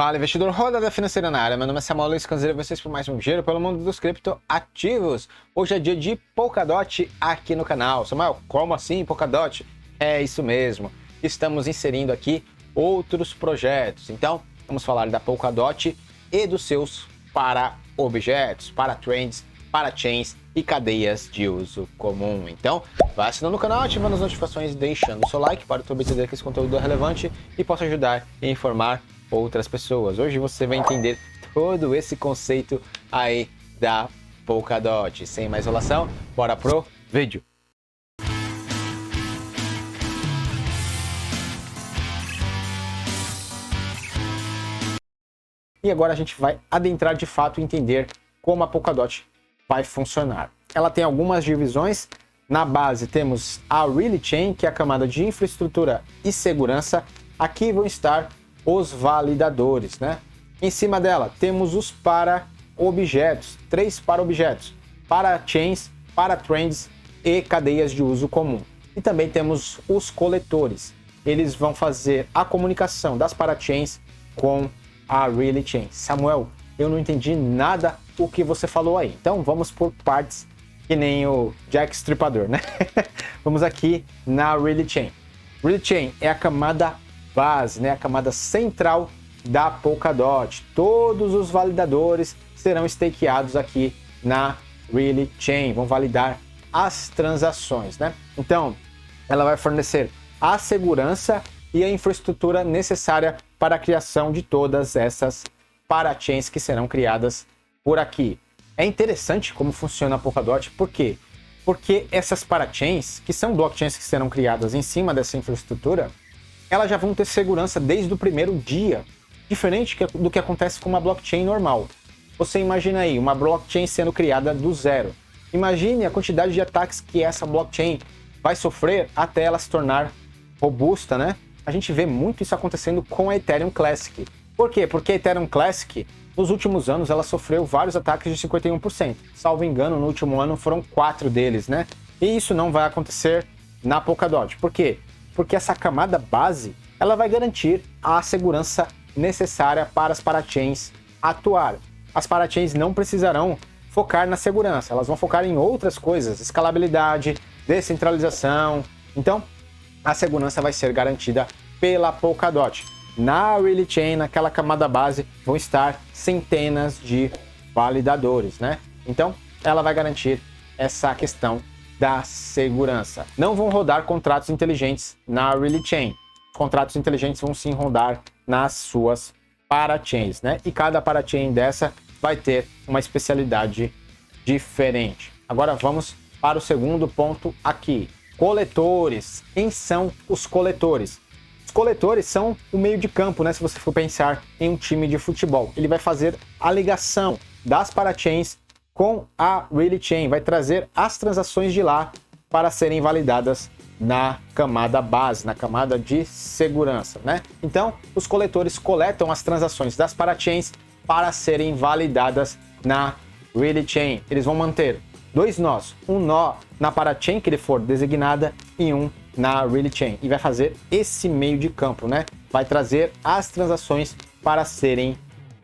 Fala, investidor, rodada financeira na área. Meu nome é Samuel Luiz Canzeiro, vocês por mais um giro pelo mundo dos criptoativos. Hoje é dia de Polkadot aqui no canal. Samuel, como assim Polkadot? É isso mesmo. Estamos inserindo aqui outros projetos. Então, vamos falar da Polkadot e dos seus para-objetos, para-trends, para-chains e cadeias de uso comum. Então, vai assinando o canal, ativando as notificações, deixando o seu like para o YouTube entender que esse conteúdo é relevante e possa ajudar e informar outras pessoas. Hoje você vai entender todo esse conceito aí da Polkadot. Sem mais enrolação, bora pro vídeo. E agora a gente vai adentrar de fato e entender como a Polkadot vai funcionar. Ela tem algumas divisões. Na base temos a Really Chain, que é a camada de infraestrutura e segurança. Aqui vão estar os validadores, né? Em cima dela temos os para-objetos, 3 para-objetos, para-chains, para-trends e cadeias de uso comum. E também temos os coletores. Eles vão fazer a comunicação das para-chains com a Really Chain. Samuel, eu não entendi nada o que você falou aí. Então vamos por partes, que nem o Jack Stripador, né? Vamos aqui na Really Chain. Really Chain é a camada base, né? A camada central da Polkadot. Todos os validadores serão stakeados aqui na Really Chain, vão validar as transações, né? Então, ela vai fornecer a segurança e a infraestrutura necessária para a criação de todas essas parachains que serão criadas por aqui. É interessante como funciona a Polkadot, por quê? Porque essas parachains, que são blockchains que serão criadas em cima dessa infraestrutura, elas já vão ter segurança desde o primeiro dia, diferente do que acontece com uma blockchain normal. Você imagina aí, uma blockchain sendo criada do zero. Imagine a quantidade de ataques que essa blockchain vai sofrer até ela se tornar robusta, né? A gente vê muito isso acontecendo com a Ethereum Classic. Por quê? Porque a Ethereum Classic, nos últimos anos, ela sofreu vários ataques de 51%. Salvo engano, no último ano foram 4 deles, né? E isso não vai acontecer na Polkadot. Por quê? Porque essa camada base, ela vai garantir a segurança necessária para as parachains atuar. As parachains não precisarão focar na segurança, elas vão focar em outras coisas, escalabilidade, descentralização. Então, a segurança vai ser garantida pela Polkadot. Na Really Chain, naquela camada base, vão estar centenas de validadores, né? Então, ela vai garantir essa questão da segurança. Não vão rodar contratos inteligentes na Really Chain. Os contratos inteligentes vão sim rodar nas suas parachains, né? E cada parachain dessa vai ter uma especialidade diferente. Agora vamos para o segundo ponto aqui. Coletores. Quem são os coletores? Os coletores são o meio de campo, né? Se você for pensar em um time de futebol. Ele vai fazer a ligação das parachains com a Really Chain, vai trazer as transações de lá para serem validadas na camada base, na camada de segurança, né? Então, os coletores coletam as transações das parachains para serem validadas na Really Chain. Eles vão manter 2 nós, um nó na parachain que ele for designada e um na Really Chain. E vai fazer esse meio de campo, né? Vai trazer as transações para serem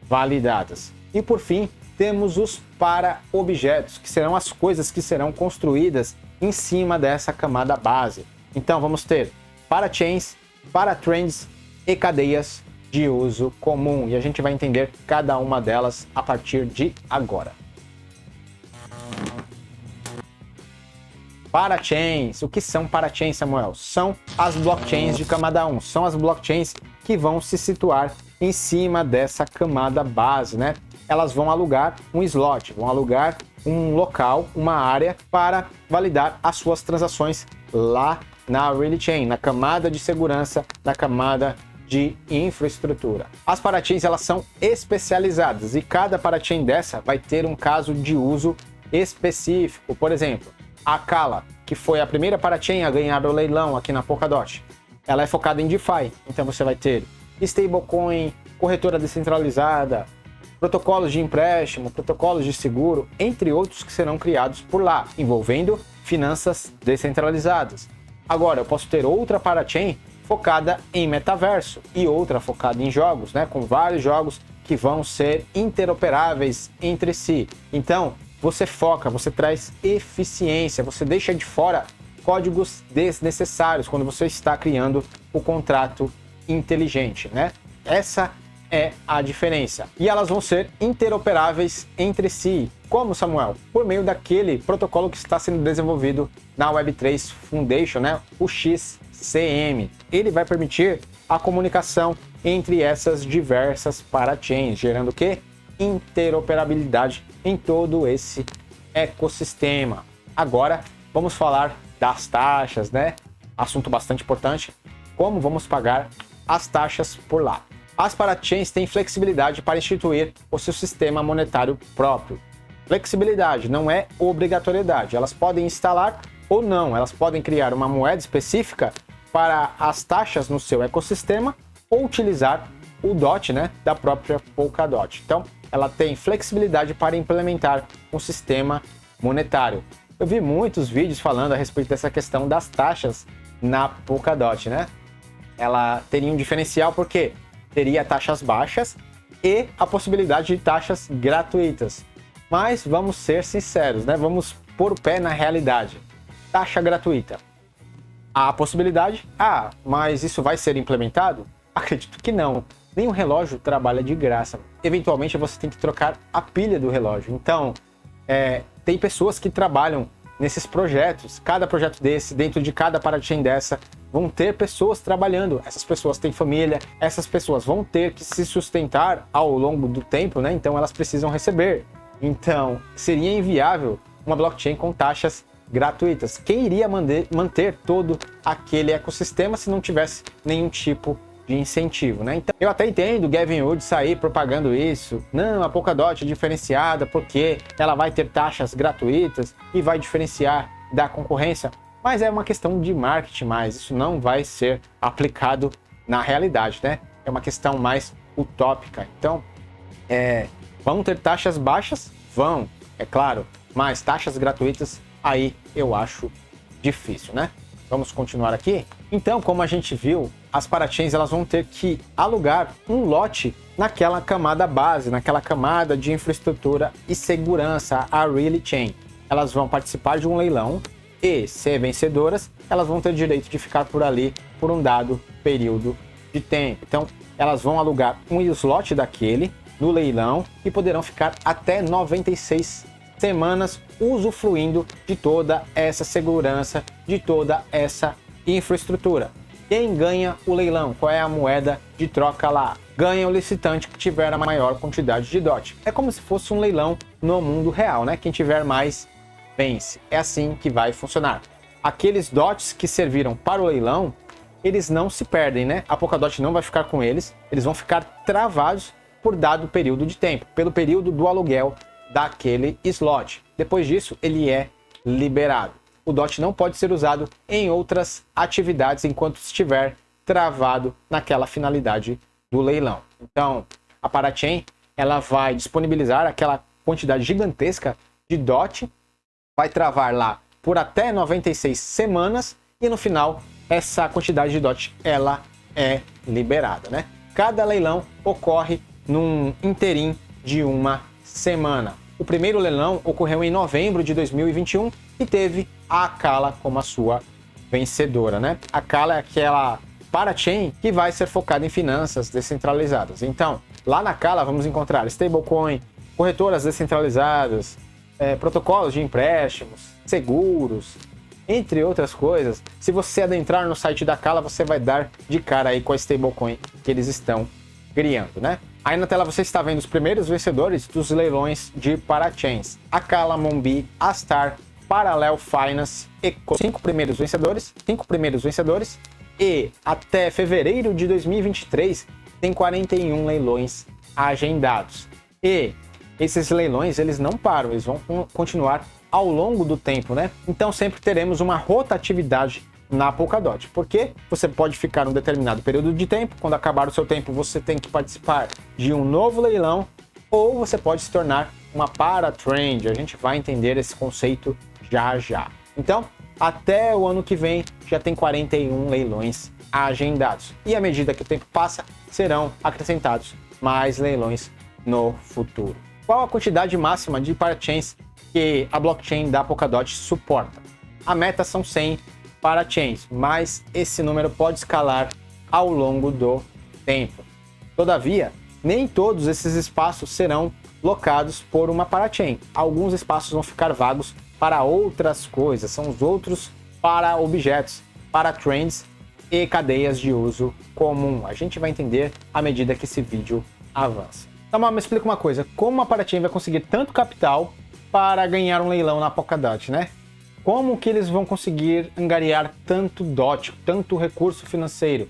validadas. E por fim, temos os para-objetos, que serão as coisas que serão construídas em cima dessa camada base. Então vamos ter parachains, para-trends e cadeias de uso comum. E a gente vai entender cada uma delas a partir de agora. Parachains. O que são parachains, Samuel? São as blockchains de camada 1. São as blockchains que vão se situar em cima dessa camada base, né? Elas vão alugar um slot, vão alugar um local, uma área para validar as suas transações lá na Really Chain, na camada de segurança, na camada de infraestrutura. As parachains, elas são especializadas e cada parachain dessa vai ter um caso de uso específico. Por exemplo, a Kala, que foi a primeira parachain a ganhar o leilão aqui na Polkadot, ela é focada em DeFi, então você vai ter stablecoin, corretora descentralizada, protocolos de empréstimo, protocolos de seguro, entre outros que serão criados por lá, envolvendo finanças descentralizadas. Agora, eu posso ter outra parachain focada em metaverso e outra focada em jogos, né? Com vários jogos que vão ser interoperáveis entre si. Então, você foca, você traz eficiência, você deixa de fora códigos desnecessários quando você está criando o contrato inteligente, né? Essa é a diferença. E elas vão ser interoperáveis entre si. Como, Samuel? Por meio daquele protocolo que está sendo desenvolvido na Web3 Foundation, né? O XCM. Ele vai permitir a comunicação entre essas diversas parachains, gerando o quê? Interoperabilidade em todo esse ecossistema. Agora, vamos falar das taxas, né? Assunto bastante importante. Como vamos pagar as taxas por lá? As parachains têm flexibilidade para instituir o seu sistema monetário próprio. Flexibilidade não é obrigatoriedade. Elas podem instalar ou não. Elas podem criar uma moeda específica para as taxas no seu ecossistema ou utilizar o DOT, né, da própria Polkadot. Então, ela tem flexibilidade para implementar um sistema monetário. Eu vi muitos vídeos falando a respeito dessa questão das taxas na Polkadot, né? Ela teria um diferencial porque teria taxas baixas e a possibilidade de taxas gratuitas. Mas vamos ser sinceros, né? Vamos pôr o pé na realidade. Taxa gratuita. Há a possibilidade? Ah, mas isso vai ser implementado? Acredito que não. Nenhum relógio trabalha de graça. Eventualmente você tem que trocar a pilha do relógio. Então, tem pessoas que trabalham nesses projetos. Cada projeto desse, dentro de cada parachain dessa, vão ter pessoas trabalhando. Essas pessoas têm família, essas pessoas vão ter que se sustentar ao longo do tempo, né? Então elas precisam receber. Então, seria inviável uma blockchain com taxas gratuitas. Quem iria manter todo aquele ecossistema se não tivesse nenhum tipo de incentivo, né? Então, eu até entendo o Gavin Wood sair propagando isso. Não, a Polkadot é diferenciada porque ela vai ter taxas gratuitas e vai diferenciar da concorrência. Mas é uma questão de marketing mais. Isso não vai ser aplicado na realidade, né? É uma questão mais utópica. Então, vão ter taxas baixas? Vão, é claro. Mas taxas gratuitas, aí eu acho difícil, né? Vamos continuar aqui? Então, como a gente viu, as parachains elas vão ter que alugar um lote naquela camada base, naquela camada de infraestrutura e segurança, a Relay Chain. Elas vão participar de um leilão e, ser vencedoras, elas vão ter direito de ficar por ali por um dado período de tempo. Então, elas vão alugar um slot daquele no leilão e poderão ficar até 96 semanas usufruindo de toda essa segurança, de toda essa infraestrutura. Quem ganha o leilão? Qual é a moeda de troca lá? Ganha o licitante que tiver a maior quantidade de DOT. É como se fosse um leilão no mundo real, né? Quem tiver mais, vence. É assim que vai funcionar. Aqueles DOTs que serviram para o leilão, eles não se perdem, né? A Polkadot não vai ficar com eles, eles vão ficar travados por dado período de tempo, pelo período do aluguel daquele slot. Depois disso, ele é liberado. O DOT não pode ser usado em outras atividades enquanto estiver travado naquela finalidade do leilão. Então, a parachain ela vai disponibilizar aquela quantidade gigantesca de DOT, vai travar lá por até 96 semanas e no final essa quantidade de DOT ela é liberada, né? Cada leilão ocorre num interim de uma semana. O primeiro leilão ocorreu em novembro de 2021 e teve a Acala como a sua vencedora, né? A Acala é aquela parachain que vai ser focada em finanças descentralizadas. Então, lá na Acala vamos encontrar stablecoin, corretoras descentralizadas, protocolos de empréstimos, seguros, entre outras coisas. Se você adentrar no site da Acala, você vai dar de cara aí com a stablecoin que eles estão criando, né? Aí na tela você está vendo os primeiros vencedores dos leilões de parachains. Acala, Mombi, Astar, Parallel Finance e 5 primeiros vencedores. E até fevereiro de 2023 tem 41 leilões agendados. E esses leilões eles não param, eles vão continuar ao longo do tempo, né? Então sempre teremos uma rotatividade na Polkadot, porque você pode ficar um determinado período de tempo, quando acabar o seu tempo você tem que participar de um novo leilão, ou você pode se tornar uma paratrend. A gente vai entender esse conceito já já. Então, até o ano que vem já tem 41 leilões agendados. E à medida que o tempo passa, serão acrescentados mais leilões no futuro. Qual a quantidade máxima de parachains que a blockchain da Polkadot suporta? A meta são 100 parachains, mas esse número pode escalar ao longo do tempo. Todavia, nem todos esses espaços serão locados por uma parachain. Alguns espaços vão ficar vagos para outras coisas, são os outros para objetos, para trends e cadeias de uso comum. A gente vai entender à medida que esse vídeo avança. Então, me explica uma coisa, como a parachain vai conseguir tanto capital para ganhar um leilão na Polkadot, né? Como que eles vão conseguir angariar tanto DOT, tanto recurso financeiro?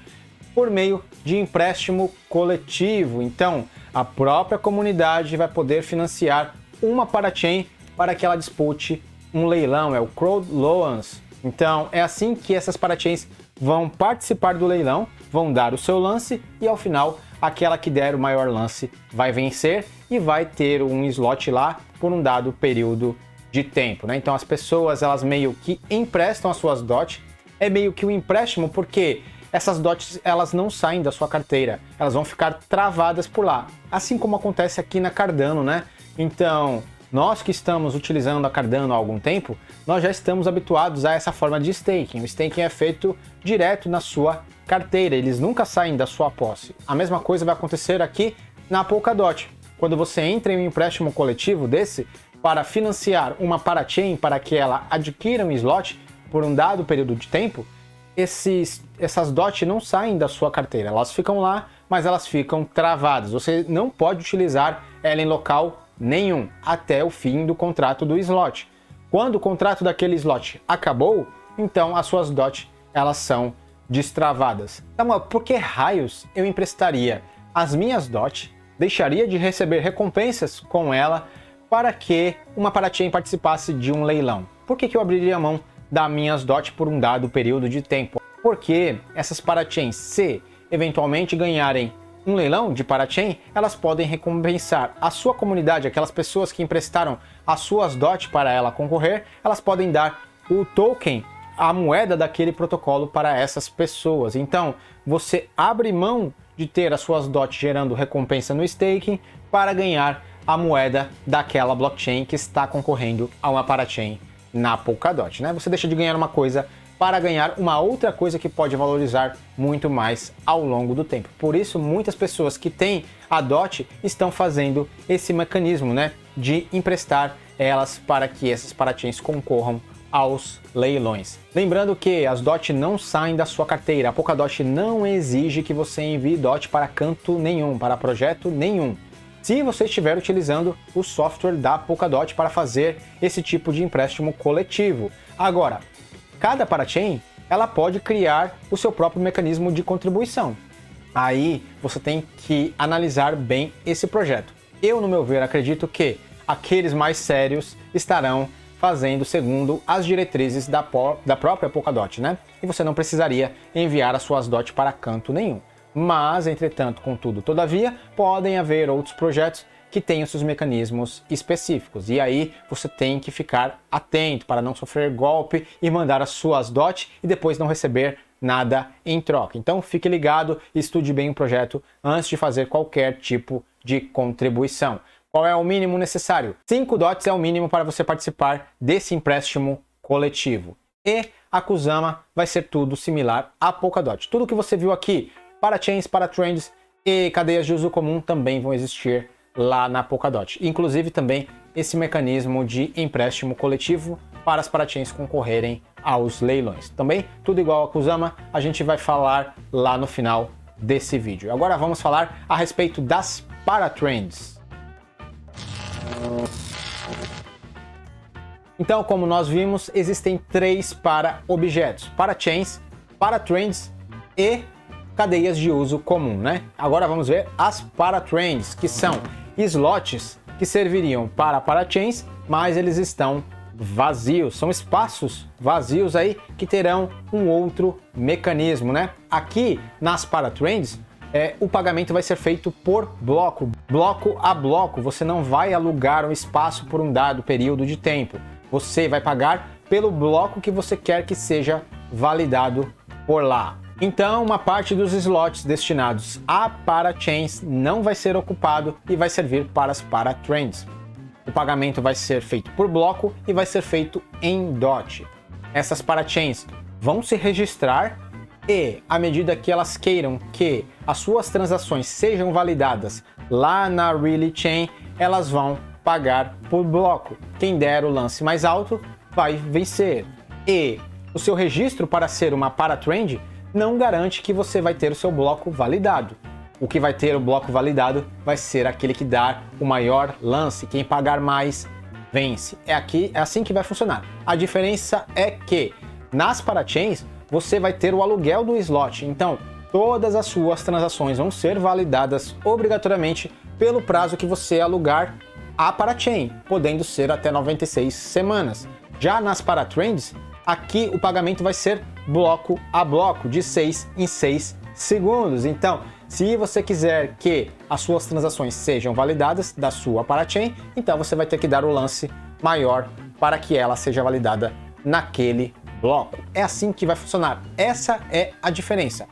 Por meio de empréstimo coletivo. Então, a própria comunidade vai poder financiar uma parachain para que ela dispute um leilão, é o crowd loans. Então, é assim que essas parachains vão participar do leilão, vão dar o seu lance e ao final, aquela que der o maior lance vai vencer e vai ter um slot lá por um dado período de tempo, né? Então, as pessoas, elas meio que emprestam as suas DOT, é meio que um empréstimo porque essas DOTs, elas não saem da sua carteira, elas vão ficar travadas por lá, assim como acontece aqui na Cardano, né? Então, nós que estamos utilizando a Cardano há algum tempo, nós já estamos habituados a essa forma de staking. O staking é feito direto na sua carteira, eles nunca saem da sua posse. A mesma coisa vai acontecer aqui na Polkadot. Quando você entra em um empréstimo coletivo desse para financiar uma parachain para que ela adquira um slot por um dado período de tempo, essas DOT não saem da sua carteira, elas ficam lá, mas elas ficam travadas. Você não pode utilizar ela em local nenhum até o fim do contrato do slot. Quando o contrato daquele slot acabou, então as suas DOT elas são destravadas. Então, por que raios eu emprestaria as minhas DOT, deixaria de receber recompensas com ela para que uma parachain participasse de um leilão? Por que eu abriria mão das minhas DOT por um dado período de tempo? Porque essas parachains, se eventualmente ganharem um leilão de parachain, elas podem recompensar a sua comunidade, aquelas pessoas que emprestaram as suas DOT para ela concorrer, elas podem dar o token, a moeda daquele protocolo para essas pessoas. Então, você abre mão de ter as suas DOT gerando recompensa no staking para ganhar a moeda daquela blockchain que está concorrendo a uma parachain na Polkadot, né? Você deixa de ganhar uma coisa para ganhar uma outra coisa que pode valorizar muito mais ao longo do tempo. Por isso, muitas pessoas que têm a DOT estão fazendo esse mecanismo, né, de emprestar elas para que essas parachains concorram aos leilões. Lembrando que as DOT não saem da sua carteira, a Polkadot não exige que você envie DOT para canto nenhum, para projeto nenhum, se você estiver utilizando o software da Polkadot para fazer esse tipo de empréstimo coletivo. Agora, cada parachain ela pode criar o seu próprio mecanismo de contribuição. Aí você tem que analisar bem esse projeto. Eu, no meu ver, acredito que aqueles mais sérios estarão fazendo segundo as diretrizes da própria Polkadot, né? E você não precisaria enviar as suas DOT para canto nenhum. Mas, entretanto, contudo, todavia, podem haver outros projetos que tenham seus mecanismos específicos. E aí você tem que ficar atento para não sofrer golpe e mandar as suas DOT e depois não receber nada em troca. Então fique ligado e estude bem o projeto antes de fazer qualquer tipo de contribuição. Qual é o mínimo necessário? 5 DOTs é o mínimo para você participar desse empréstimo coletivo. E a Kusama vai ser tudo similar à Polkadot. Tudo que você viu aqui, parachains, paratrends e cadeias de uso comum também vão existir lá na Polkadot. Inclusive também esse mecanismo de empréstimo coletivo para as parachains concorrerem aos leilões. Também tudo igual a Kusama, a gente vai falar lá no final desse vídeo. Agora vamos falar a respeito das paratrends. Então, como nós vimos, existem 3 para objetos: parachains, paratrends e cadeias de uso comum, né? Agora vamos ver as paratrends, que são slots que serviriam para parachains, mas eles estão vazios, são espaços vazios aí que terão um outro mecanismo, né? Aqui nas paratrends, o pagamento vai ser feito por bloco a bloco. Você não vai alugar um espaço por um dado período de tempo. Você vai pagar pelo bloco que você quer que seja validado por lá. Então, uma parte dos slots destinados a parachains não vai ser ocupado e vai servir para as paratrends. O pagamento vai ser feito por bloco e vai ser feito em DOT. Essas parachains vão se registrar e, à medida que elas queiram que as suas transações sejam validadas lá na Really Chain, elas vão pagar por bloco. Quem der o lance mais alto vai vencer. E o seu registro para ser uma paratrend não garante que você vai ter o seu bloco validado. O que vai ter o bloco validado vai ser aquele que dar o maior lance. Quem pagar mais vence. É assim que vai funcionar. A diferença é que nas parachains você vai ter o aluguel do slot. Então, todas as suas transações vão ser validadas obrigatoriamente pelo prazo que você alugar a parachain, podendo ser até 96 semanas. Já nas paratrends, aqui o pagamento vai ser bloco a bloco, de 6 em 6 segundos. Então, se você quiser que as suas transações sejam validadas da sua parachain, então você vai ter que dar o lance maior para que ela seja validada naquele bloco. É assim que vai funcionar. Essa é a diferença.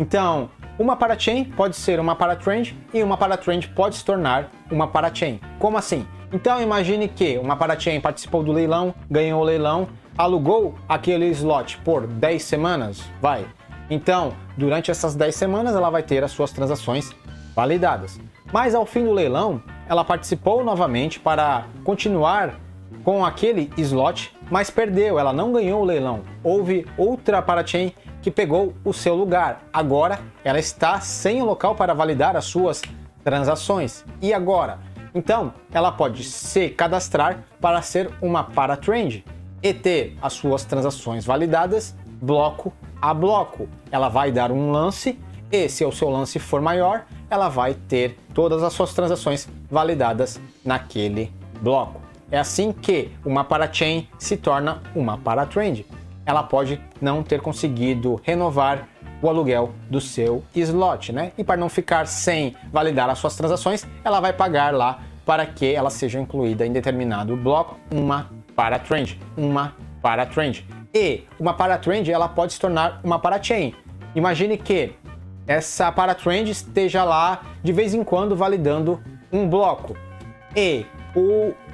Então, uma parachain pode ser uma paratrend e uma paratrend pode se tornar uma parachain. Como assim? Então, imagine que uma parachain participou do leilão, ganhou o leilão, alugou aquele slot por 10 semanas, vai. Então, durante essas 10 semanas, ela vai ter as suas transações validadas. Mas ao fim do leilão, ela participou novamente para continuar com aquele slot, mas perdeu, ela não ganhou o leilão. Houve outra parachain que pegou o seu lugar. Agora, ela está sem o local para validar as suas transações. E agora? Então, ela pode se cadastrar para ser uma paratrend e ter as suas transações validadas bloco a bloco. Ela vai dar um lance e, se o seu lance for maior, ela vai ter todas as suas transações validadas naquele bloco. É assim que uma parachain se torna uma paratrend. Ela pode não ter conseguido renovar o aluguel do seu slot, né? E para não ficar sem validar as suas transações, ela vai pagar lá para que ela seja incluída em determinado bloco, uma paratrend, E uma paratrend, ela pode se tornar uma parachain. Imagine que essa paratrend esteja lá de vez em quando validando um bloco e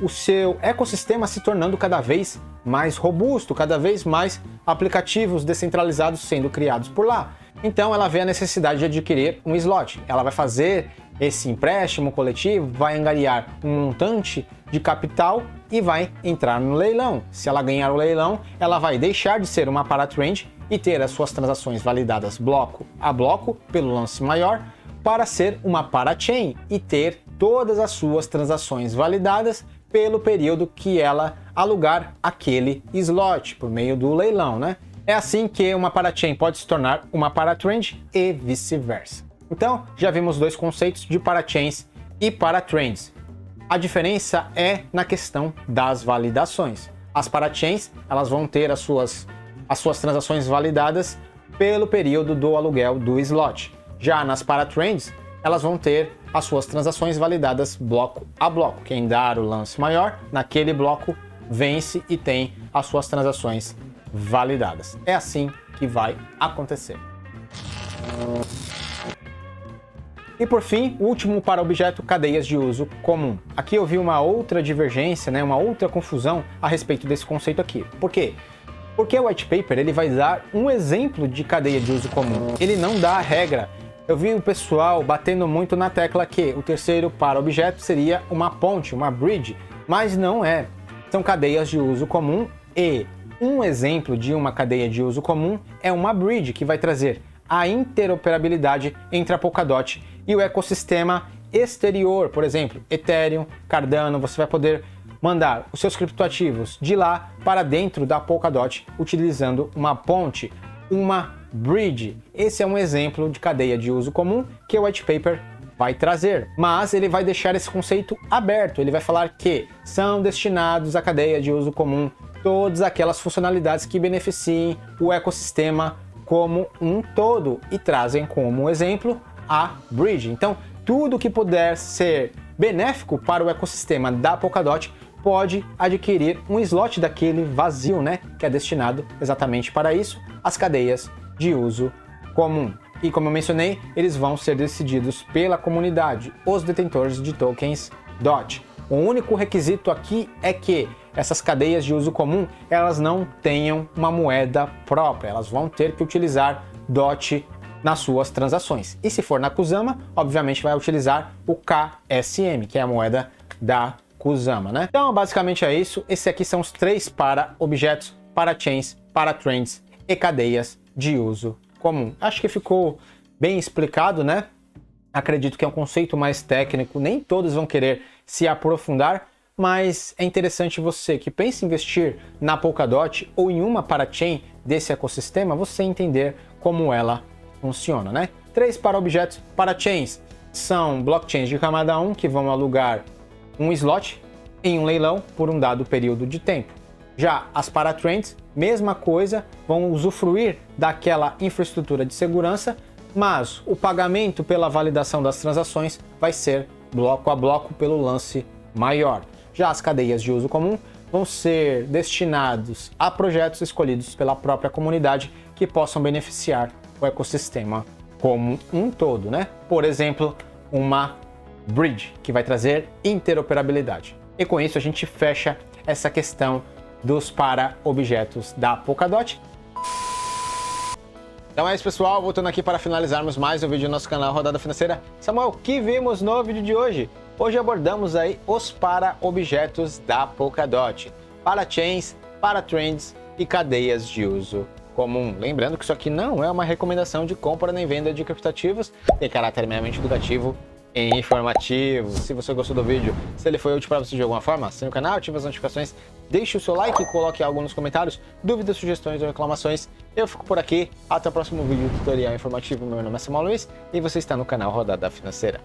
o seu ecossistema se tornando cada vez mais robusto, cada vez mais aplicativos descentralizados sendo criados por lá. Então ela vê a necessidade de adquirir um slot. Ela vai fazer esse empréstimo coletivo, vai angariar um montante de capital e vai entrar no leilão. Se ela ganhar o leilão, ela vai deixar de ser uma paratrend e ter as suas transações validadas bloco a bloco pelo lance maior para ser uma parachain e ter todas as suas transações validadas pelo período que ela alugar aquele slot por meio do leilão, né? É assim que uma parachain pode se tornar uma paratrend e vice-versa. Então, já vimos dois conceitos de parachains e paratrends. A diferença é na questão das validações. As parachains, elas vão ter as suas transações validadas pelo período do aluguel do slot. Já nas paratrends, elas vão ter as suas transações validadas bloco a bloco. Quem dar o lance maior naquele bloco vence e tem as suas transações validadas. É assim que vai acontecer. E por fim, o último para objeto, cadeias de uso comum. Aqui eu vi uma outra divergência, né, uma outra confusão a respeito desse conceito aqui. Por quê? Porque o white paper ele vai dar um exemplo de cadeia de uso comum. Ele não dá a regra. Eu vi o pessoal batendo muito na tecla que o terceiro para objeto seria uma ponte, uma bridge, mas não é. São cadeias de uso comum e um exemplo de uma cadeia de uso comum é uma bridge que vai trazer a interoperabilidade entre a Polkadot e o ecossistema exterior, por exemplo, Ethereum, Cardano. Você vai poder mandar os seus criptoativos de lá para dentro da Polkadot utilizando uma ponte, uma bridge. Esse é um exemplo de cadeia de uso comum que o white paper vai trazer, mas ele vai deixar esse conceito aberto. Ele vai falar que são destinados à cadeia de uso comum todas aquelas funcionalidades que beneficiem o ecossistema como um todo e trazem como exemplo a bridge. Então, tudo que puder ser benéfico para o ecossistema da Polkadot pode adquirir um slot daquele vazio, né, que é destinado exatamente para isso, as cadeias de uso comum. E como eu mencionei, eles vão ser decididos pela comunidade, os detentores de tokens DOT. O único requisito aqui é que essas cadeias de uso comum, elas não tenham uma moeda própria, elas vão ter que utilizar DOT nas suas transações. E se for na Kusama, obviamente vai utilizar o KSM, que é a moeda da Kusama, né? Então, basicamente é isso. Esses aqui são os 3 para objetos, para chains, para trends e cadeias de uso comum. Acho que ficou bem explicado, né? Acredito que é um conceito mais técnico, nem todos vão querer se aprofundar, mas é interessante você que pensa em investir na Polkadot ou em uma parachain desse ecossistema, você entender como ela funciona, né? 3 para objetos, para chains, são blockchains de camada 1 que vão alugar um slot em um leilão por um dado período de tempo. Já as paratrends, mesma coisa, vão usufruir daquela infraestrutura de segurança, mas o pagamento pela validação das transações vai ser bloco a bloco pelo lance maior. Já as cadeias de uso comum vão ser destinados a projetos escolhidos pela própria comunidade que possam beneficiar o ecossistema como um todo, né? Por exemplo, uma bridge que vai trazer interoperabilidade. E com isso a gente fecha essa questão dos para objetos da Polkadot. Então é isso, pessoal, voltando aqui para finalizarmos mais um vídeo do nosso canal Rodada Financeira. Samuel, o que vimos no vídeo de hoje? Hoje abordamos aí os para objetos da Polkadot, para chains, para trends e cadeias de uso comum. Lembrando que isso aqui não é uma recomendação de compra nem venda de criptativos, tem caráter meramente educativo e informativo. Se você gostou do vídeo, se ele foi útil para você de alguma forma, assine o canal, ative as notificações, deixe o seu like e coloque algo nos comentários, dúvidas, sugestões ou reclamações. Eu fico por aqui, até o próximo vídeo tutorial informativo. Meu nome é Samuel Luiz e você está no canal Rodada Financeira.